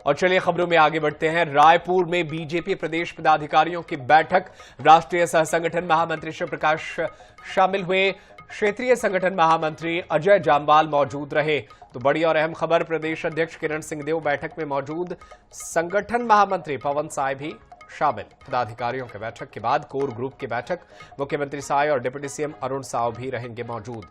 और चलिए खबरों में आगे बढ़ते हैं। रायपुर में बीजेपी प्रदेश पदाधिकारियों की बैठक, राष्ट्रीय सह संगठन महामंत्री शिव प्रकाश शामिल हुए, क्षेत्रीय संगठन महामंत्री अजय जामवाल मौजूद रहे। तो बड़ी और अहम खबर, प्रदेश अध्यक्ष किरण सिंहदेव बैठक में मौजूद, संगठन महामंत्री पवन साय भी शामिल। पदाधिकारियों की बैठक के बाद कोर ग्रुप की बैठक, मुख्यमंत्री साय और डिप्टी सीएम अरुण साव भी रहेंगे मौजूद।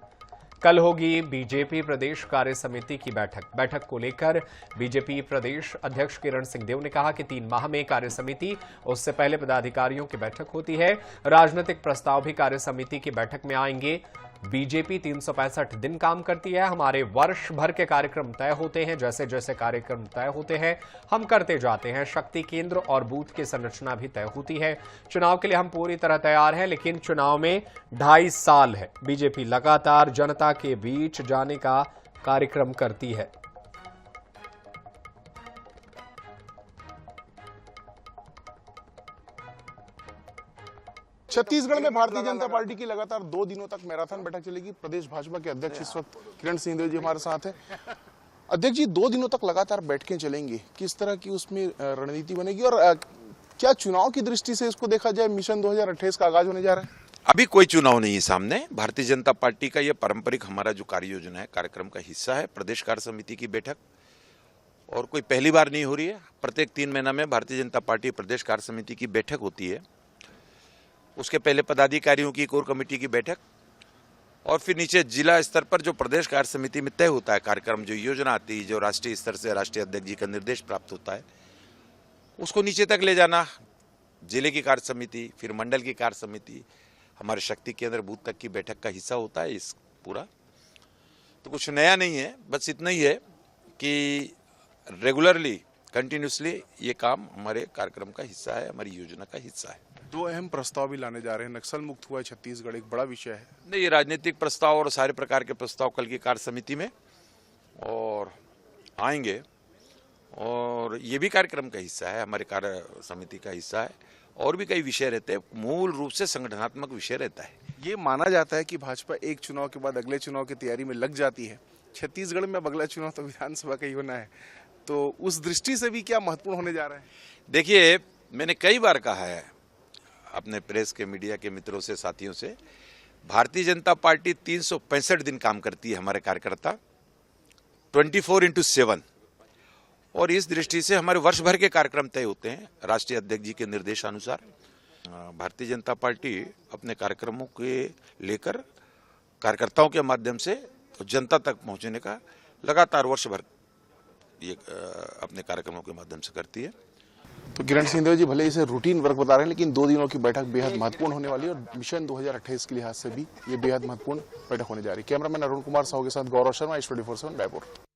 कल होगी बीजेपी प्रदेश कार्य समिति की बैठक को लेकर बीजेपी प्रदेश अध्यक्ष किरण सिंहदेव ने कहा कि 3 माह में कार्य समिति, उससे पहले पदाधिकारियों की बैठक होती है। राजनीतिक प्रस्ताव भी कार्य समिति की बैठक में आएंगे। बीजेपी 365 दिन काम करती है, हमारे वर्ष भर के कार्यक्रम तय होते हैं, जैसे जैसे कार्यक्रम तय होते हैं हम करते जाते हैं। शक्ति केंद्र और बूथ की संरचना भी तय होती है। चुनाव के लिए हम पूरी तरह तैयार हैं, लेकिन चुनाव में 2.5 साल है। बीजेपी लगातार जनता के बीच जाने का कार्यक्रम करती है। छत्तीसगढ़ में भारतीय जनता पार्टी की लगातार 2 दिनों तक मैराथन बैठक चलेगी। प्रदेश भाजपा के अध्यक्ष इस वक्त किरण सिंहदेव जी हमारे साथ हैं। अध्यक्ष जी, 2 दिनों तक लगातार बैठकें चलेंगी, किस तरह की उसमें रणनीति बनेगी और क्या चुनाव की दृष्टि से इसको देखा जाए, मिशन 2028 का आगाज होने जा रहा है? अभी कोई चुनाव नहीं है सामने। भारतीय जनता पार्टी का यह पारंपरिक हमारा जो कार्य योजना है, कार्यक्रम का हिस्सा है प्रदेश कार्य समिति की बैठक, और कोई पहली बार नहीं हो रही है। प्रत्येक 3 महीना में भारतीय जनता पार्टी प्रदेश कार्य समिति की बैठक होती है। उसके पहले पदाधिकारियों की कोर कमेटी की बैठक, और फिर नीचे जिला स्तर पर जो प्रदेश कार्य समिति में तय होता है कार्यक्रम, जो योजना आती है, जो राष्ट्रीय स्तर से राष्ट्रीय अध्यक्ष जी का निर्देश प्राप्त होता है, उसको नीचे तक ले जाना। जिले की कार्य समिति, फिर मंडल की कार्य समिति, हमारे शक्ति केंद्र बूथ तक की बैठक का हिस्सा होता है इस पूरा। तो कुछ नया नहीं है, बस इतना ही है कि रेगुलरली, कंटिन्यूसली ये काम हमारे कार्यक्रम का हिस्सा है, हमारी योजना का हिस्सा है। 2 अहम प्रस्ताव भी लाने जा रहे हैं। नक्सल मुक्त हुआ है छत्तीसगढ़, एक बड़ा विषय है। नहीं, ये राजनीतिक प्रस्ताव और सारे प्रकार के प्रस्ताव कल की कार्य समिति में और आएंगे, और ये भी कार्यक्रम का हिस्सा है, हमारे कार्य समिति का हिस्सा है। और भी कई विषय रहते हैं, मूल रूप से संगठनात्मक विषय रहता है। ये माना जाता है कि भाजपा एक चुनाव के बाद अगले चुनाव की तैयारी में लग जाती है। छत्तीसगढ़ में अगला चुनाव तो विधानसभा का ही होना है, तो उस दृष्टि से भी क्या महत्वपूर्ण होने जा रहा है? देखिए, मैंने कई बार कहा है अपने प्रेस के, मीडिया के मित्रों से, साथियों से, भारतीय जनता पार्टी 365 दिन काम करती है, हमारे कार्यकर्ता 24/7, और इस दृष्टि से हमारे वर्ष भर के कार्यक्रम तय होते हैं राष्ट्रीय अध्यक्ष जी के निर्देशानुसार। भारतीय जनता पार्टी अपने कार्यक्रमों के लेकर कार्यकर्ताओं के माध्यम से जनता तक पहुंचने का लगातार वर्ष भर ये अपने कार्यक्रमों के माध्यम से करती है। तो किरण सिंहदेव जी भले इसे रूटीन वर्क बता रहे हैं, लेकिन 2 दिनों की बैठक बेहद महत्वपूर्ण होने वाली है, और मिशन 2028 के लिहाज से भी ये बेहद महत्वपूर्ण बैठक होने जा रही है। कैमरामैन अरुण कुमार साहू के साथ गौरव शर्मा, H24/7 रायपुर।